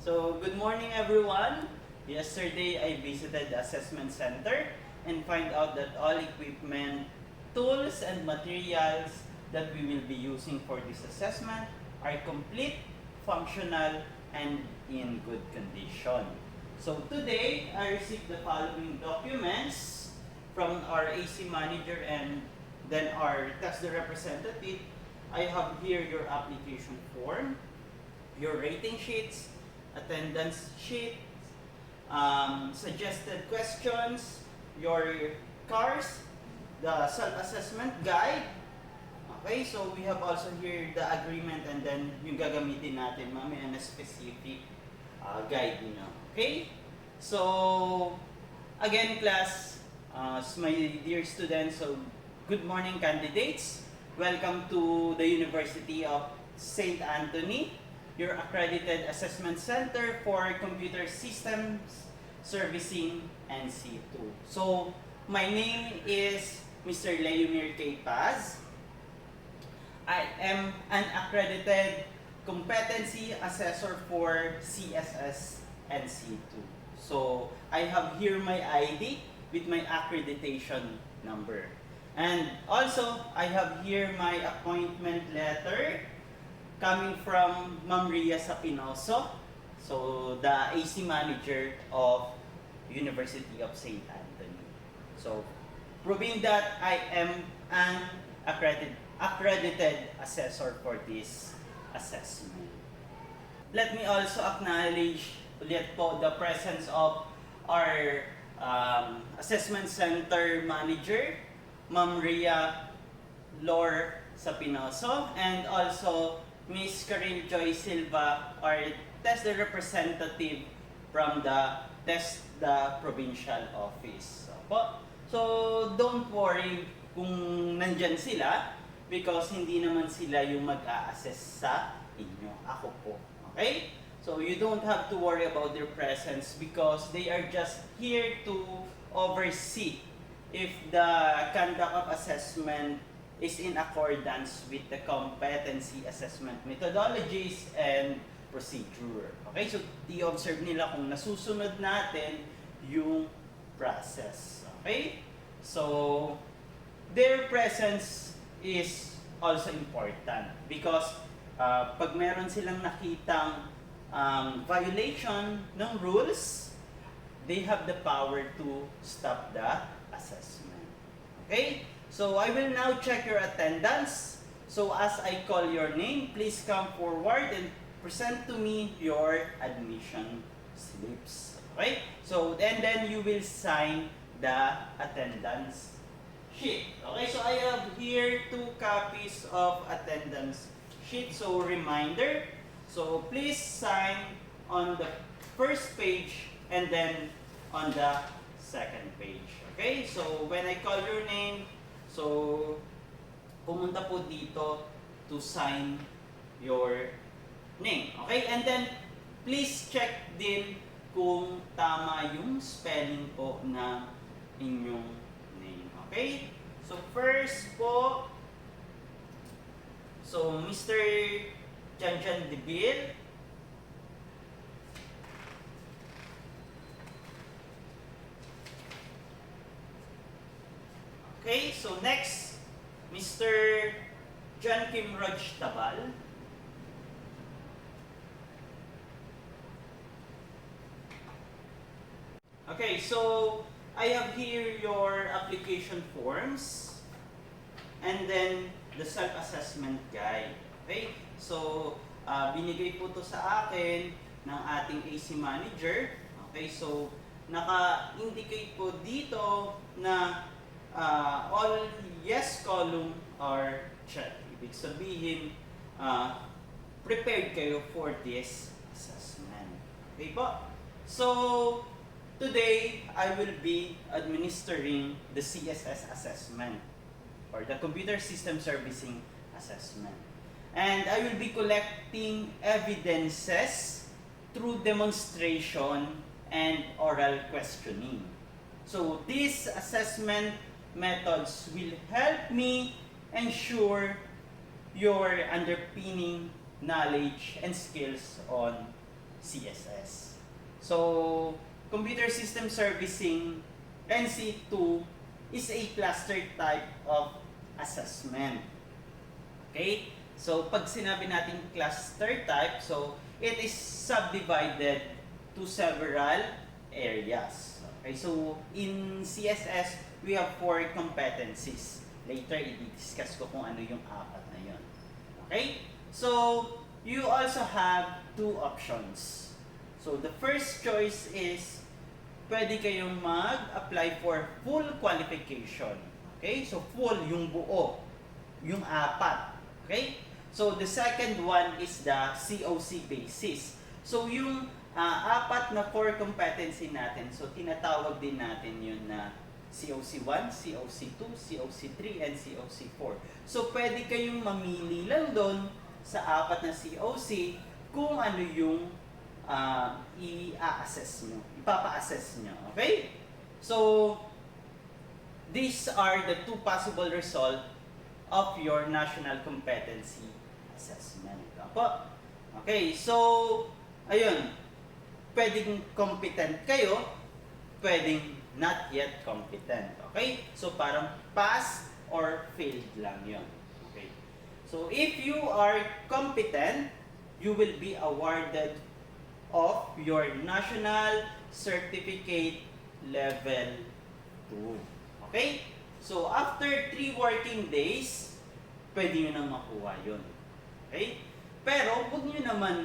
So, good morning everyone. Yesterday, I visited the assessment center and find out that all equipment, tools, and materials that we will be using for this assessment are complete, functional, and in good condition. So, today, I received the following documents from our AC manager and then our test representative. I have here your application form, your rating sheets, attendance sheet, suggested questions, your cars, the self-assessment guide. Okay, so we have also here the agreement and then yung gagamitin natin mamaya na specific guide nyo. Okay? So, again class, my dear students, so good morning candidates. Welcome to the University of St. Anthony, your accredited assessment center for computer systems, servicing, and C2. So, my name is Mr. Leomir K. Paz. I am an accredited competency assessor for CSS and C2. So, I have here my ID with my accreditation number. And also, I have here my appointment letter coming from Ma'am Ria Sapinoso, so the AC manager of University of St. Anthony. So, proving that I am an accredited assessor for this assessment. Let me also acknowledge ulit po the presence of our assessment center manager, Ma'am Ria Lor Sapinoso, and also Miss Karine Joy Silva, our test representative from the provincial office. So don't worry kung nandyan sila because hindi naman sila yung mag-a-assess sa inyo. Ako po. Okay? So you don't have to worry about their presence because they are just here to oversee if the conduct of assessment is in accordance with the competency assessment methodologies and procedure. Okay, so i-observe nila kung nasusunod natin yung process. Okay? So, their presence is also important because pag meron silang nakitang violation ng rules, they have the power to stop the assessment. Okay? So, I will now check your attendance. So, as I call your name, please come forward and present to me your admission slips. Okay? So, and then you will sign the attendance sheet. Okay? So, I have here 2 copies of attendance sheet. So, reminder. So, please sign on the first page and then on the second page. Okay? So, when I call your name, so, pumunta po dito to sign your name. Okay? And then, please check din kung tama yung spelling po na inyong name. Okay? So, first po, so, Mr. Janjan Debil. Okay, so next, Mr. John Kim Raj Tabal. Okay, so I have here your application forms and then the self-assessment guide. Okay, so binigay po to sa akin ng ating AC manager. Okay, so naka-indicate po dito na all yes column are checked. Ibig sabihin, prepared kayo for this assessment. Okay po? So, today, I will be administering the CSS assessment or the Computer System Servicing Assessment. And I will be collecting evidences through demonstration and oral questioning. So, this assessment methods will help me ensure your underpinning knowledge and skills on CSS. So, Computer System Servicing NC2 is a cluster type of assessment. Okay? So, pag sinabi natin cluster type, so it is subdivided to several areas. Okay? So, in CSS, we have 4 competencies. Later, i-discuss ko kung ano yung 4 na yun. Okay? So, you also have 2 options. So, the first choice is pwede kayong mag-apply for full qualification. Okay? So, full, yung buo. Yung 4. Okay? So, the second one is the COC basis. So, yung 4 na core competency natin, so tinatawag din natin yun na COC1, COC2, COC3, and COC4. So, pwede kayong mamili lang doon sa 4 na COC kung ano yung i-assess nyo, ipapa-assess nyo. Okay? So, these are the 2 possible results of your national competency assessment. Apo? Okay, so, ayun, pwedeng competent kayo, pwedeng not yet competent. Okay? So, parang pass or failed lang yun. Okay? So, if you are competent, you will be awarded of your National Certificate Level 2. Okay? So, after 3 working days, pwede nyo nang makuha yun. Okay? Pero, huwag nyo naman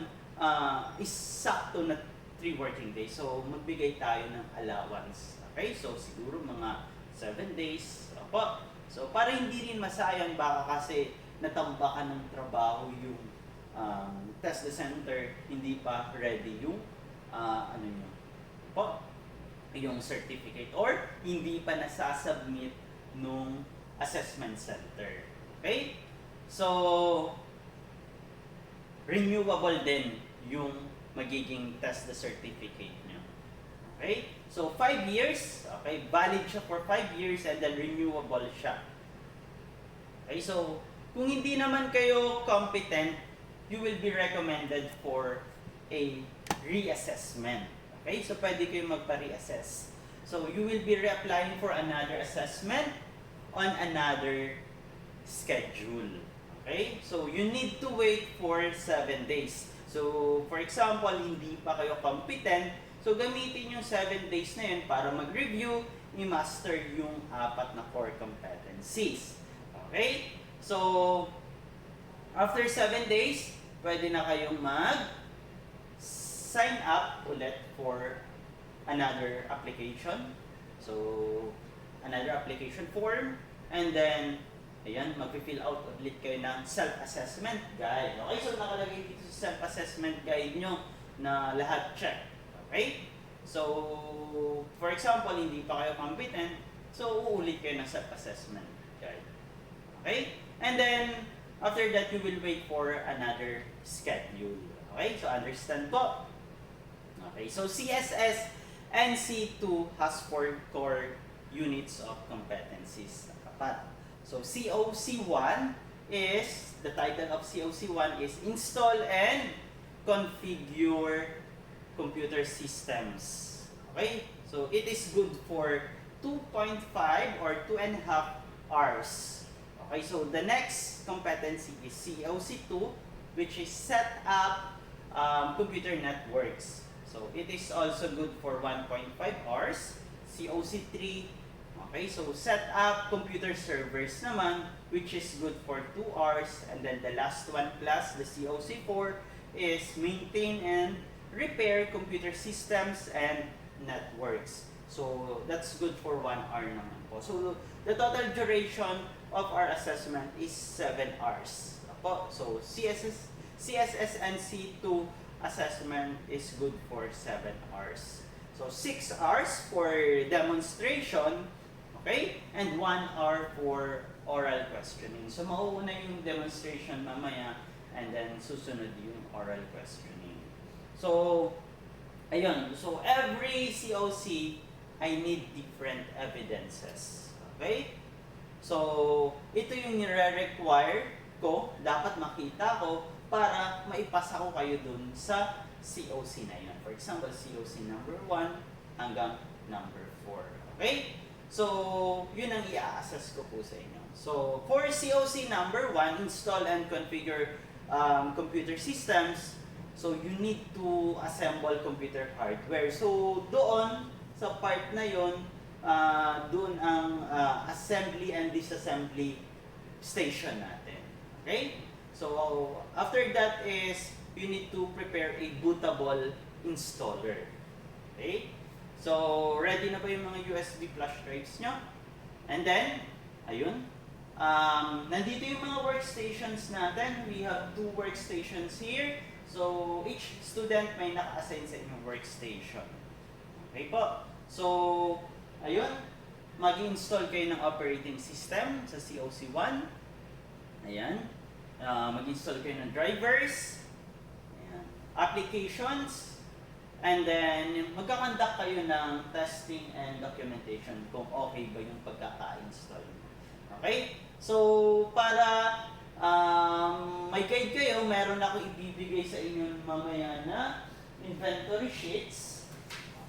isakto na 3 working days. So, magbigay tayo ng allowance. Okay? So, siguro mga 7 days. Opo. So, para hindi rin masayang, baka kasi natambakan ng trabaho yung test the center, hindi pa ready yung ano nyo po, yung certificate, or hindi pa nasasubmit nung assessment center. Okay? So, renewable din yung magiging test the certificate nyo. Okay? So, 5 years, okay, valid siya for 5 years and then renewable siya. Okay? So, kung hindi naman kayo competent, you will be recommended for a reassessment. Okay? So, pwede kayo magpa-reassess. So, you will be reapplying for another assessment on another schedule. Okay? So, you need to wait for 7 days. So, for example, hindi pa kayo competent, so gamitin yung 7 days na yun para mag-review, i-master yung 4 na core competencies. Okay? So, after 7 days, pwede na kayong mag-sign up ulit for another application. So, another application form. And then, ayan, mag-fill out ulit kayo ng self-assessment guide. Okay, so nakalagay dito sa self-assessment guide nyo na lahat check. Okay? So, for example, hindi pa kayo competent, so uulit kayo ng self-assessment guide. Okay? And then, after that, you will wait for another schedule. Okay? So, understand po? Okay. So, CSS NC2 has 4 core units of competencies. Nakapat. So, COC1 is, the title of COC1 is Install and Configure Computer Systems. Okay? So, it is good for 2.5 or 2.5 hours. Okay, so the next competency is COC2, which is set up computer networks. So it is also good for 1.5 hours. COC3, okay, so set up computer servers naman, which is good for 2 hours. And then the last one plus the COC4 is maintain and repair computer systems and networks. So that's good for 1 hour naman po. So the total duration of our assessment is 7 hours. So CSS NC2 assessment is good for 7 hours. So 6 hours for demonstration, okay? And 1 hour for oral questioning. So mauuna yung demonstration mamaya and then susunod yung oral questioning. So, ayun. So every COC, I need different evidences. Okay? So, ito yung nire-require ko, dapat makita ko para maipasa ko kayo dun sa COC na yun. For example, COC number 1 hanggang number 4. Okay? So, yun ang i-assess ko po sa inyo. So, for COC number 1, install and configure computer systems. So, you need to assemble computer hardware. So, doon, sa part na yun, doon ang assembly and disassembly station natin. Okay? So, after that is, you need to prepare a bootable installer. Okay? So, ready na ba yung mga USB flash drives nyo? And then, ayun. Nandito yung mga workstations natin. We have 2 workstations here. So, each student may naka-assign sa inyong workstation. Okay po. So, ayun. Mag-install kayo ng operating system sa COC1. Ayan. Mag-install kayo ng drivers. Ayan. Applications. And then, magkakandak kayo ng testing and documentation kung okay ba yung pagkaka-install. Okay? So, para may guide kayo, meron ako ibibigay sa inyo mamaya na inventory sheets.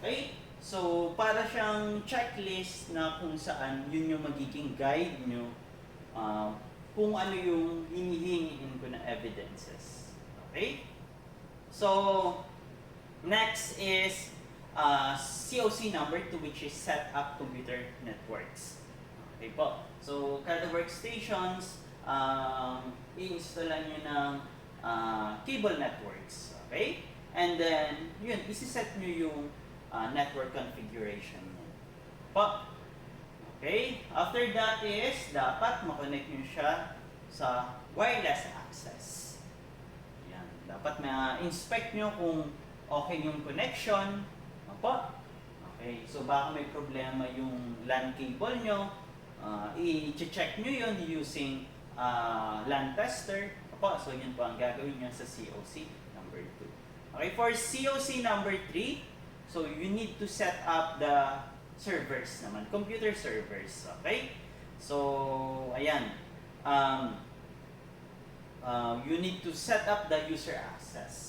Okay? So, para siyang checklist na kung saan yun yung magiging guide nyo kung ano yung hinihingin ko na evidences. Okay? So, next is COC number 2, which is set up computer networks. Okay po. So, kada workstations, i-installan nyo ng cable networks. Okay? And then, yun, isi-set nyo yung network configuration nyo. Po. Okay? After that is, dapat makonect nyo siya sa wireless access. Yan. Dapat ma-inspect nyo kung okay yung connection. Opo. Okay. So, baka may problema yung LAN cable nyo. I-check nyo yun using LAN tester. Opo. So, yun po ang gagawin nyo sa COC number 2. Okay. For COC number 3, so you need to set up the servers naman. Computer servers. Okay. So, ayan. You need to set up the user access.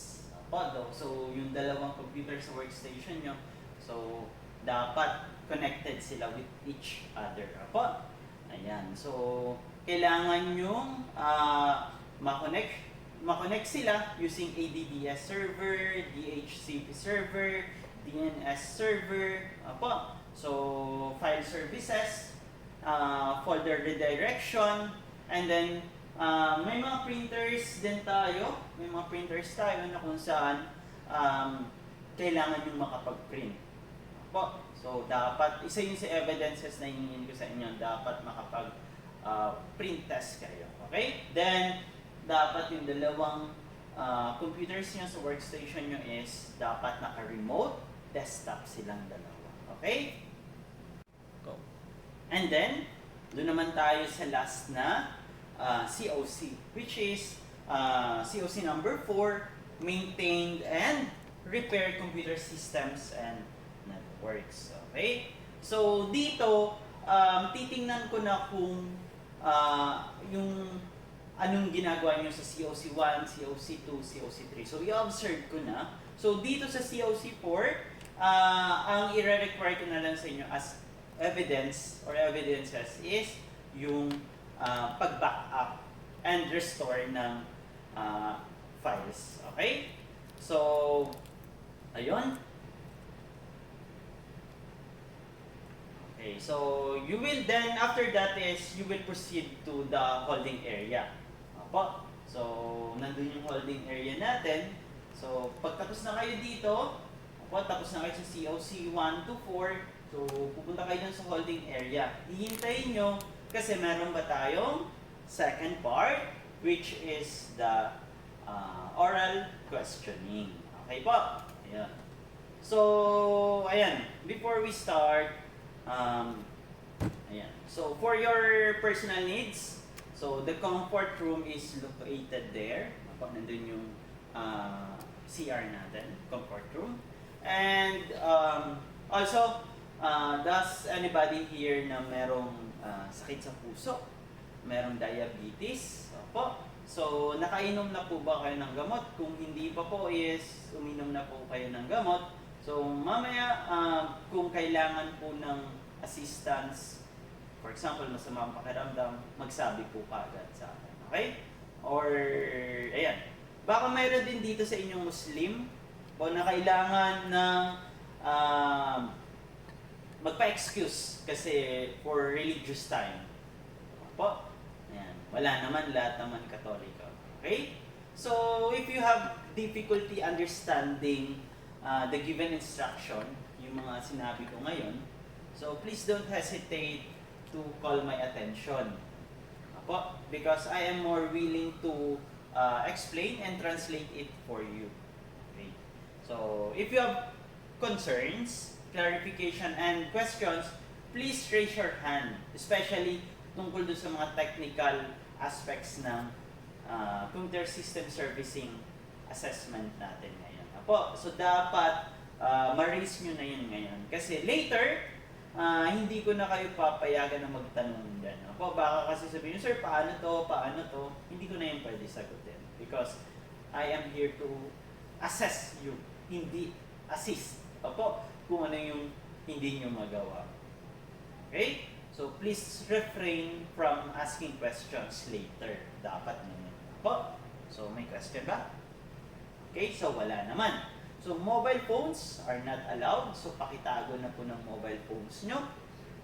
So, yung dalawang computer sa workstation nyo, so, dapat connected sila with each other. Apo. Ayan. So, kailangan yung ma-connect sila using ADDS server, DHCP server, DNS server. Apo. So, file services, folder redirection, and then, may mga printers din tayo. May mga printers tayo na kung saan kailangan yung makapag-print. Po. So, dapat, isa yun sa evidences na hihingin ko sa inyo, dapat makapag-print test kayo. Okay? Then, dapat yung dalawang computers nyo sa workstation nyo is dapat naka-remote desktop silang dalawa. Okay? Go. And then, doon naman tayo sa last na COC, which is COC number 4, maintained and repair computer systems and networks. Okay? So, dito, titingnan ko na kung yung anong ginagawa nyo sa COC 1, COC 2, COC 3. So, i-observe ko na. So, dito sa COC 4, ang i-require ko na lang sa inyo as evidence or evidences is yung pag-backup and restore ng files. Okay? So, ayun. Okay, so you will then, after that is, you will proceed to the holding area. Opo. So, nandun yung holding area natin. So, pagtapos na kayo dito, opo, tapos na kayo sa COC 1 to 4, so, pupunta kayo dun sa holding area. Hihintayin nyo, kasi meron ba tayong second part, which is the oral questioning. Okay po? Ayan. So, ayan. Before we start, ayan. So, for your personal needs, so the comfort room is located there. Nandun yung CR natin, comfort room. And also, does anybody here na merong sakit sa puso? Merong diabetes? Opo. So, nakainom na po ba kayo ng gamot? Kung hindi pa po is uminom na po kayo ng gamot. So, mamaya kung kailangan po ng assistance, for example, masama ang pakiramdam, magsabi po kaagad sa akin. Okay? Or, ayan. Baka mayroon din dito sa inyong Muslim o na kailangan ng magpa-excuse kasi for religious time. Po? Ayan. Wala naman, lahat naman Katoliko. Okay? So, if you have difficulty understanding the given instruction, yung mga sinabi ko ngayon, so please don't hesitate to call my attention. Apo? Because I am more willing to explain and translate it for you. Okay? So, if you have concerns, clarification, and questions, please raise your hand, especially tungkol doon sa mga technical aspects ng computer system servicing assessment natin ngayon. Apo, so dapat ma-raise nyo na yun ngayon. Kasi later, hindi ko na kayo papayagan na magtanong dyan. Apo, baka kasi sabihin nyo, sir, paano to? Hindi ko na yun pwede sagutin. Because I am here to assess you, hindi assist. Apo, kung ano yung hindi nyo magawa. Okay? So, please refrain from asking questions later. Dapat naman. Po? So, may question ba? Okay, so wala naman. So, mobile phones are not allowed. So, pakitago na po ng mobile phones nyo.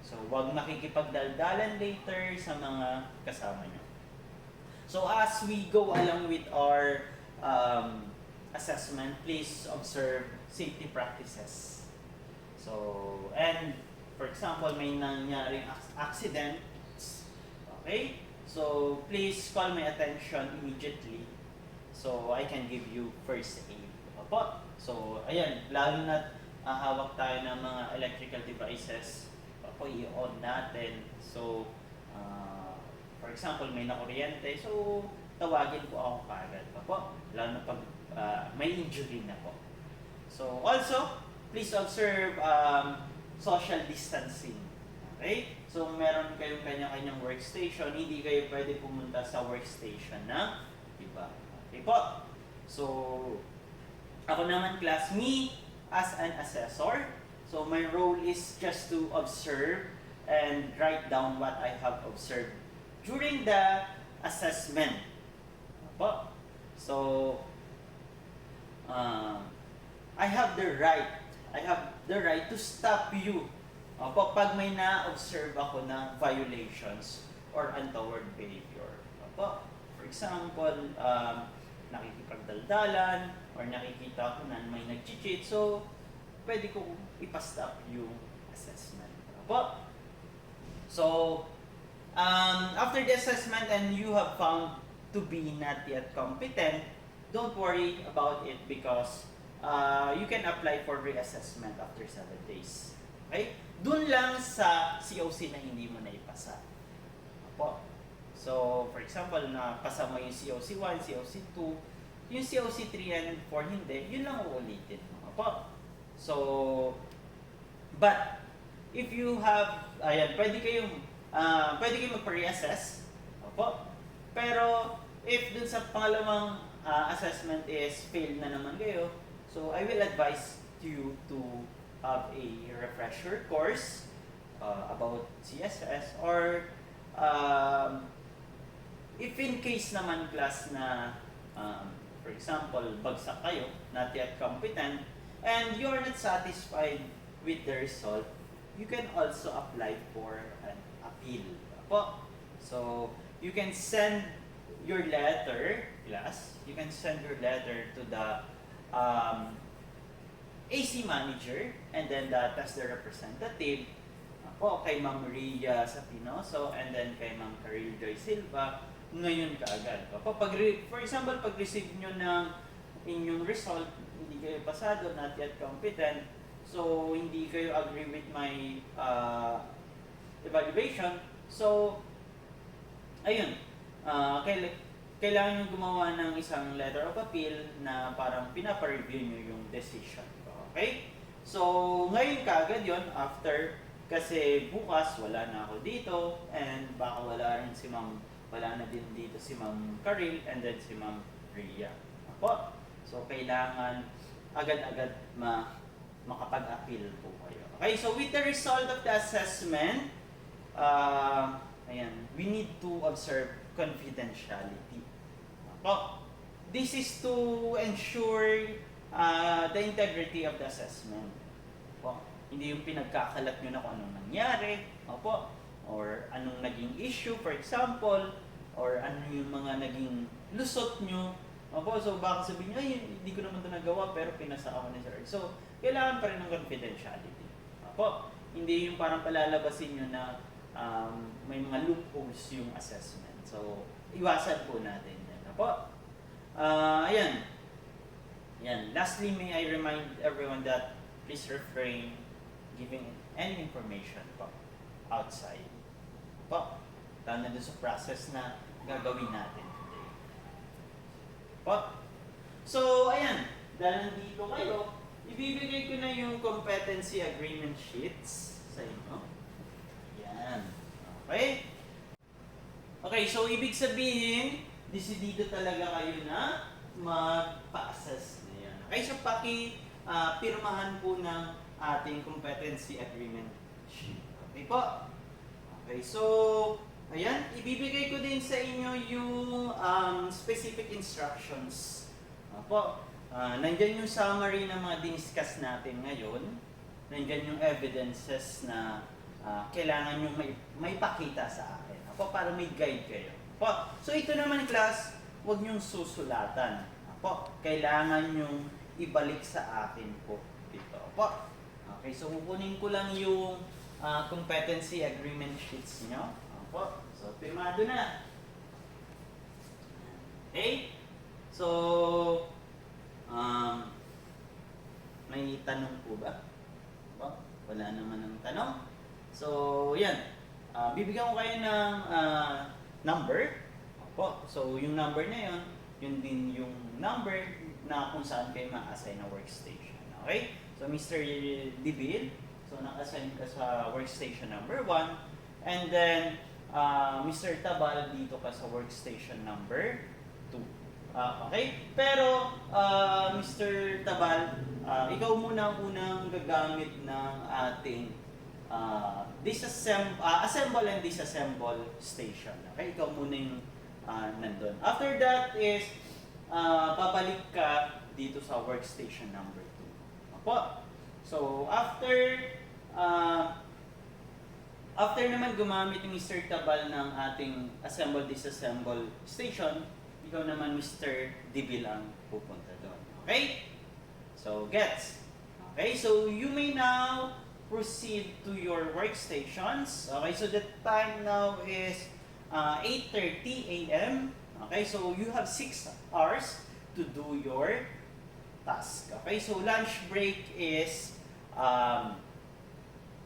So, huwag makikipagdaldalan later sa mga kasama nyo. So, as we go along with our assessment, please observe safety practices. So, and for example, may nangyaring accidents. Okay? So, please call my attention immediately so I can give you first aid. Opo. So, ayan, lalo na hawak tayo ng mga electrical devices. Opo, i-on natin. So, for example, may nakuryente. So, tawagin po ako kaagad. Opo. Lalo na pag may injury na po. So, also, please observe social distancing. Okay? So, meron kayong kanya-kanyang workstation. Hindi kayo pwede pumunta sa workstation na iba. Okay po? So, ako naman class, me as an assessor. So, my role is just to observe and write down what I have observed during the assessment. Po? So, I have the right to stop you. Opo, pag may na-observe ako na violations or untoward behavior. Opo, for example, nakikipagdaldalan or nakikita ko na may nag-cheat. So, pwede ko ipastop yung assessment. Opo. So, after the assessment and you have found to be not yet competent, don't worry about it because you can apply for reassessment after 7 days. Okay? Doon lang sa COC na hindi mo na ipasa. Opo. So, for example, na pasa mo yung COC 1, COC 2, yung COC 3 and 4 hindi, yun lang uulitin. Opo. So, but, if you have, ayan, pwede kayong magpa-reassess. Opo. Pero, if dun sa pangalawang assessment is failed na naman kayo, so I will advise you to have a refresher course about CSS or if in case naman class na for example, bagsak kayo, not yet competent, and you are not satisfied with the result, you can also apply for an appeal. Po. So, you can send your letter, class, you can send your letter to the AC manager and then the tester representative po kay Ma'am Maria Sapinoso and then kay Ma'am Caril Joy Silva ngayon kaagad. For example, pag receive nyo ng inyong result, hindi kayo pasado, not yet competent, so hindi kayo agree with my evaluation, so ayun, kailangan nyo gumawa ng isang letter of appeal na parang pinapa-review nyo yung decision. Okay? So, ngayon kaagad yon after, kasi bukas wala na ako dito and baka wala rin si Ma'am wala na din dito si Ma'am Karil and then si Ma'am Ria. Opo. So, kailangan agad-agad makapag-appeal po kayo. Okay, so with the result of the assessment, ayan, we need to observe confidentiality. Opo. This is to ensure the integrity of the assessment. Opo. Hindi yung pinagkakalat nyo na kung anong nangyari. Opo. Or anong naging issue, for example, or ano yung mga naging lusot nyo. Opo, so baka sabihin nyo, ay, hindi ko naman ito nagawa, pero pinasa ako ni Sir. So, kailangan pa rin ng confidentiality. Opo, hindi yung parang palalabasin nyo na may mga loopholes yung assessment. So, iwasan po natin yan. Opo, ayan. Yan. Lastly, may I remind everyone that please refrain giving any information po outside. Po, lalo na doon sa process na gagawin natin today. Po. So, ayan. Dahil nandito kayo, ibibigay ko na yung competency agreement sheets sa inyo. Yan. Okay? Okay, so ibig sabihin, disidido talaga kayo na magpa-assess na yan. Okay, so pirmahan po ng ating competency agreement sheet. Okay po? Okay, so, ayan, ibibigay ko din sa inyo yung specific instructions. Opo, nandyan yung summary ng mga diniscuss natin ngayon. Nandyan yung evidences na kailangan nyo may pakita sa akin. Opo, para may guide kayo. Opo, so ito naman class, huwag nyong susulatan. Opo, kailangan nyong ibalik sa akin po dito. Opo, okay, so kukunin ko lang yung competency agreement sheets nyo. Opo. So, pirmado na. Okay? So, may tanong po ba? Opo. Wala naman ang tanong. So, yan. Bibigyan ko kayo ng number. Opo. So, yung number na yun, yun din yung number na kung saan kayo ma-assign na workstation. Okay? So, Mr. Dibil, so naka-assign ka sa workstation number 1. And then, Mr. Tabal, dito ka sa workstation number 2. Okay? Pero, Mr. Tabal, ikaw muna ang unang gagamit ng ating assemble and disassemble station. Okay? Ikaw muna yung nandun. After that is, babalik ka dito sa workstation number 2. Opo? So, after naman gumamit ni Mr. Tabal ng ating assemble-disassemble station, ikaw naman Mr. Dibil ang pupunta doon. Okay? So, gets? Okay, so you may now proceed to your workstations. Okay, so the time now is 8:30 a.m. Okay, so you have 6 hours to do your task. Okay, so lunch break is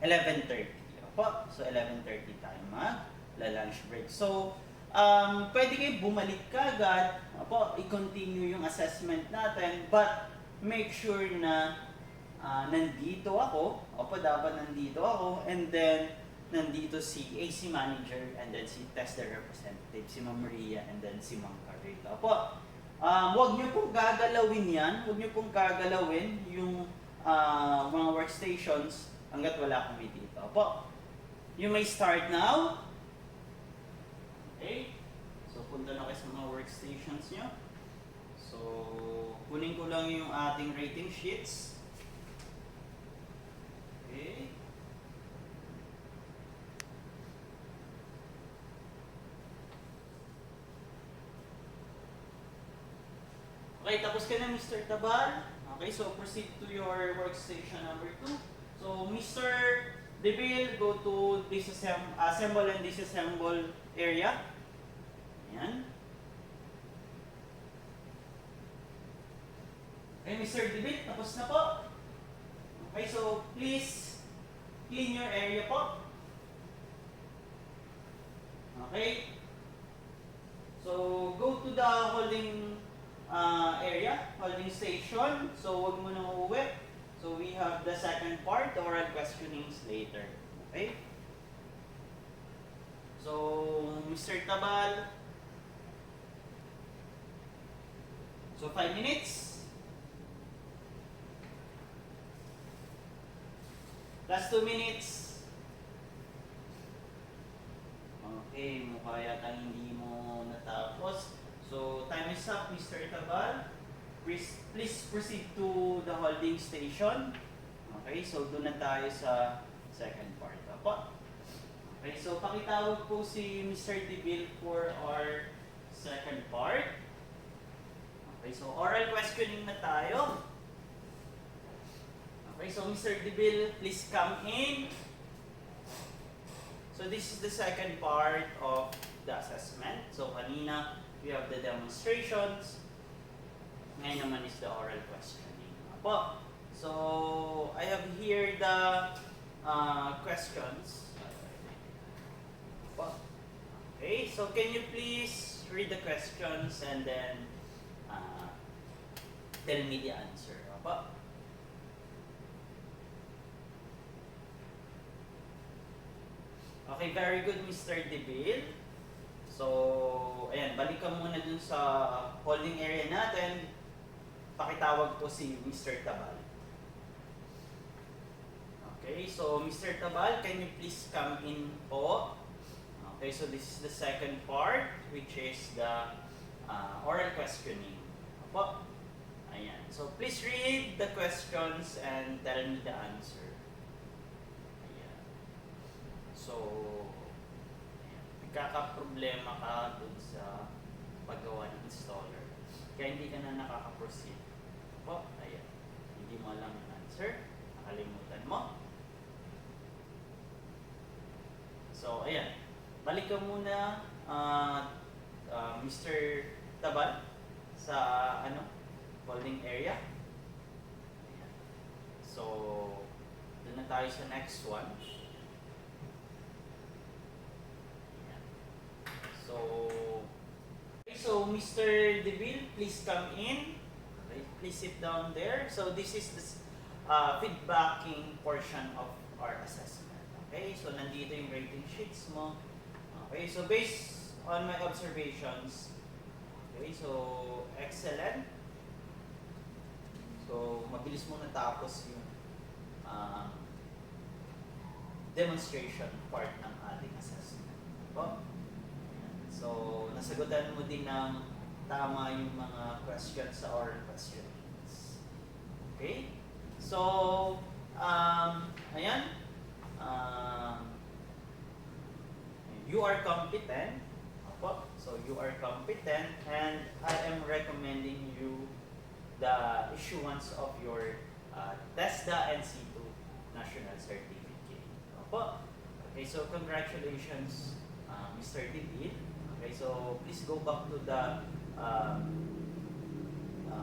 11:30. Opo, so 11:30 tayo mag-lunch break. So, pwede kayo bumalik kagad, opo, i-continue yung assessment natin, but make sure na nandito ako, opo, dapat nandito ako, and then nandito si AC Manager, and then si Tester Representative, si Ma'am Maria, and then si Ma'am Carita. Opo, huwag nyo pong gagalawin yan, huwag nyo pong gagalawin yung mga workstations hanggat wala kami dito. Opo, you may start now. Okay, so punta na kayo sa mga workstations nyo. So, kunin ko lang yung ating rating sheets. Okay. Okay, tapos ka na Mr. Tabal. Okay, so proceed to your workstation number 2. So, Mr. Debil, go to assemble and disassemble area. Ayan. Okay, Mr. Debil, tapos na po. Okay, so please clean your area po. Okay. So, go to the holding area, holding station. So, huwag mo nang uuwi. So, we have the second part, oral questionings later. Okay? So, Mr. Tabal. So, 5 minutes. Last 2 minutes. Okay, mukha yata hindi mo natapos. So, time is up, Mr. Tabal. Please proceed to the holding station. Okay, so doon na tayo sa second part. Apo. Okay, so pakitawag po si Mr. DeVille for our second part. Okay, so oral questioning na tayo. Okay, so Mr. DeVille, please come in. So this is the second part of the assessment. So kanina, we have the demonstrations. Ngayon naman is the oral questioning. Apo. So I have here the questions. Apo. Okay, so can you please read the questions and then tell me the answer. Apo. Okay, very good, Mr. DeVille. So, ayan, balik ka muna dun sa holding area natin. Pakitawag po si Mr. Tabal. Okay, so Mr. Tabal, can you please come in po? Okay, so this is the second part, which is the oral questioning. Apo. Ayan. So, please read the questions and tell me the answer. So, nagkakaproblema ka dun sa paggawa ng installer. Kaya hindi ka na nakaka-proceed. Po, ayan. Hindi mo alam yung answer. Nakalimutan mo. So, ayan. Balik ka muna, Mr. Tabal, sa holding area. Ayan. So, dun na tayo sa next one. So Mr. DeVille, please come in. Okay, please sit down there. So this is the feedbacking portion of our assessment. Okay, so nandito yung rating sheets mo. Okay, so based on my observations, okay, so excellent. So mabilis mo natapos yung demonstration part ng ating assessment. Okay? So, nasagutan mo din ng tama yung mga questions sa oral questionings. Okay? So, ayan. You are competent. Opo. So, you are competent and I am recommending you the issuance of your TESDA and C2 National Certificate. Opo. Okay, so congratulations, Mr. DeVille. Okay, so please go back to the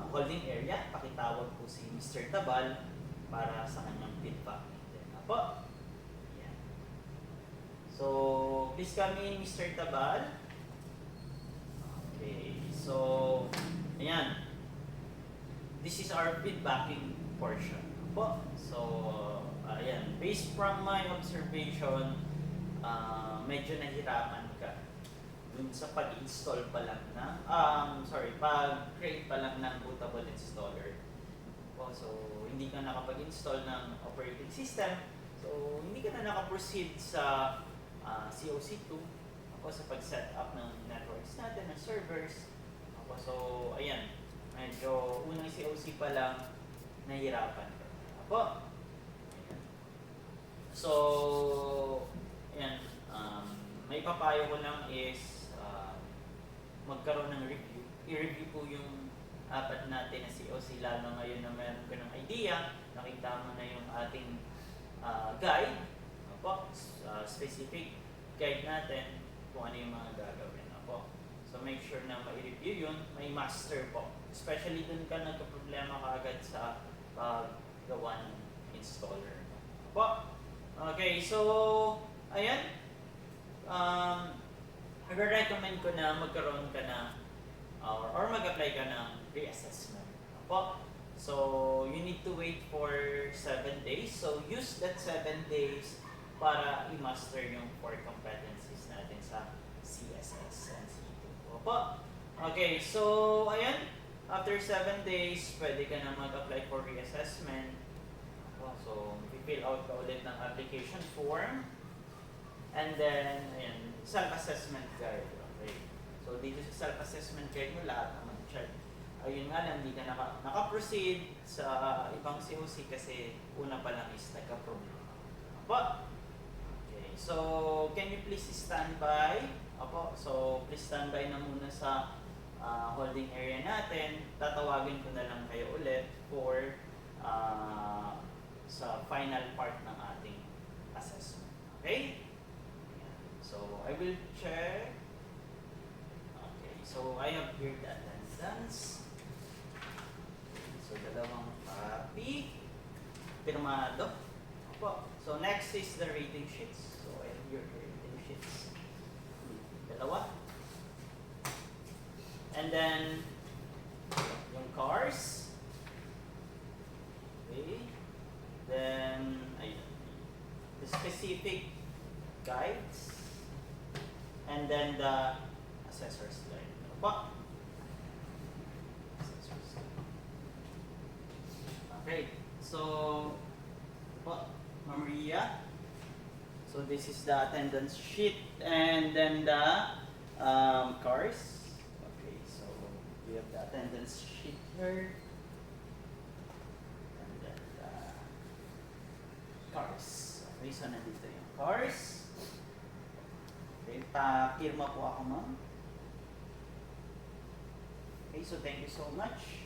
holding area. Pakitawag po si Mr. Tabal para sa kanyang feedback. Apo. Ayan. So, please come in, Mr. Tabal. Okay, so, ayan. This is our feedbacking portion. Apo. So, ayan. Based from my observation, medyo nahirapan ka dun sa pag-install pa lang ng, pag-create pa lang ng bootable installer. So, hindi ka nakapag-install ng operating system. So, hindi ka na nakaproceed sa COC2 sa pag-set up ng networks natin, ng servers. So, ayan. Medyo unang COC pa lang, nahihirapan ka. Ayan. So, ayan. May papayo ko lang is magkaroon ng review. I-review po yung apat natin na COC, lalo ngayon na meron ka ng idea, nakita mo na yung ating guide, specific guide natin kung ano yung mga gagawin. So make sure na ma-review yun, may master po. Especially dun ka nagka-problema kaagad sa paggawa ng installer. Okay, so ayan. I-recommend ko na magkaroon ka na or mag-apply ka ng reassessment. So, you need to wait for 7 days. So, use that 7 days para i-master yung 4 competencies natin sa CSS and C2. Opo. Okay, so ayan, after 7 days, pwede ka na mag-apply for reassessment. So, fill out ka ulit ng application form. And then, ayan, self-assessment guide. Okay. So, dito sa self-assessment guide mo, lahat naman check. Ayun nga lang, hindi ka naka-proceed sa ibang COC kasi una pa lang is nagka-problema. Apo. Okay. So, can you please stand by? Apo. So, please stand by na muna sa holding area natin. Tatawagin ko na lang kayo ulit for sa final part ng ating assessment. Okay? So, I will check. Okay, so I have here the attendance. So, dalawang copy. Pirmado. Opo. So, next is the rating sheets. So, I have your rating sheets. Dalawa. And then, yung cars. Okay. Then, ayun. The specific guides. And then the assessor's guide. Opo. Assessor's guide. Okay. So, opo, Ma'am Ria. So, this is the attendance sheet. And then the cars. Okay. So, we have the attendance sheet here. And then the cars. Okay. So, nandito yung cars. Okay, pa-pirma po ako, ma'am. Okay, so thank you so much.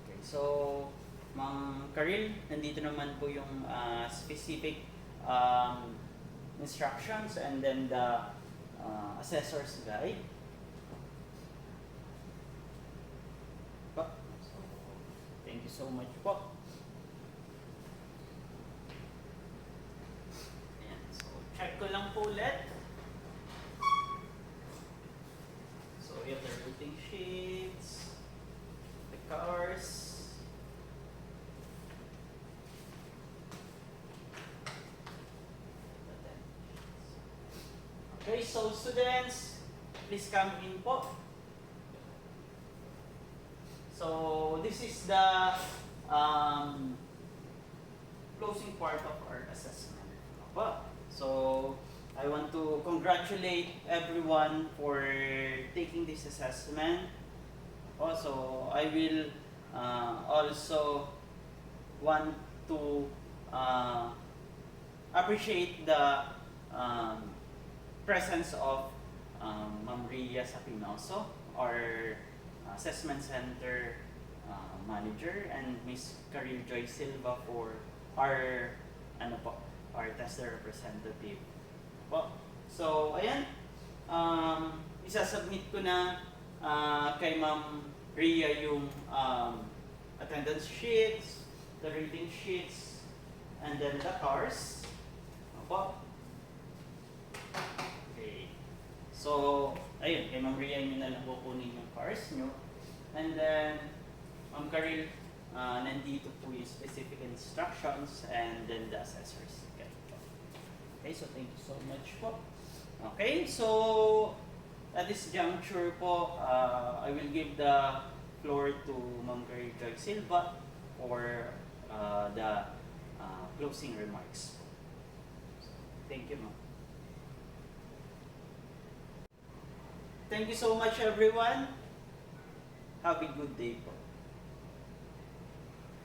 Okay, so, Ma'am Karil, nandito naman po yung specific instructions and then the assessor's guide. So, thank you so much po. Check ko lang po ulit. So, we have the rating sheets, the cars, okay, so students, please come in po. So, this is the closing part of our assessment. Opo. So, I want to congratulate everyone for taking this assessment. Also, I will also want to appreciate the presence of Ma'am Ria Sapinoso, our Assessment Center Manager, and Miss Karil Joy Silva for our our tester representative. Po. So, ayan. Isasubmit ko na kay Ma'am Ria yung attendance sheets, the rating sheets, and then the cars. Opo. Okay. So, ayun, kay Ma'am Ria nyo na lang kukunin yung cars nyo. And then, Ma'am Karil, nandito po yung specific instructions and then the assessors. Okay, so thank you so much po. Okay, so at this juncture po, I will give the floor to Ma'am Karil Joy Silva for the closing remarks. Thank you, ma'am. Thank you so much, everyone. Have a good day po.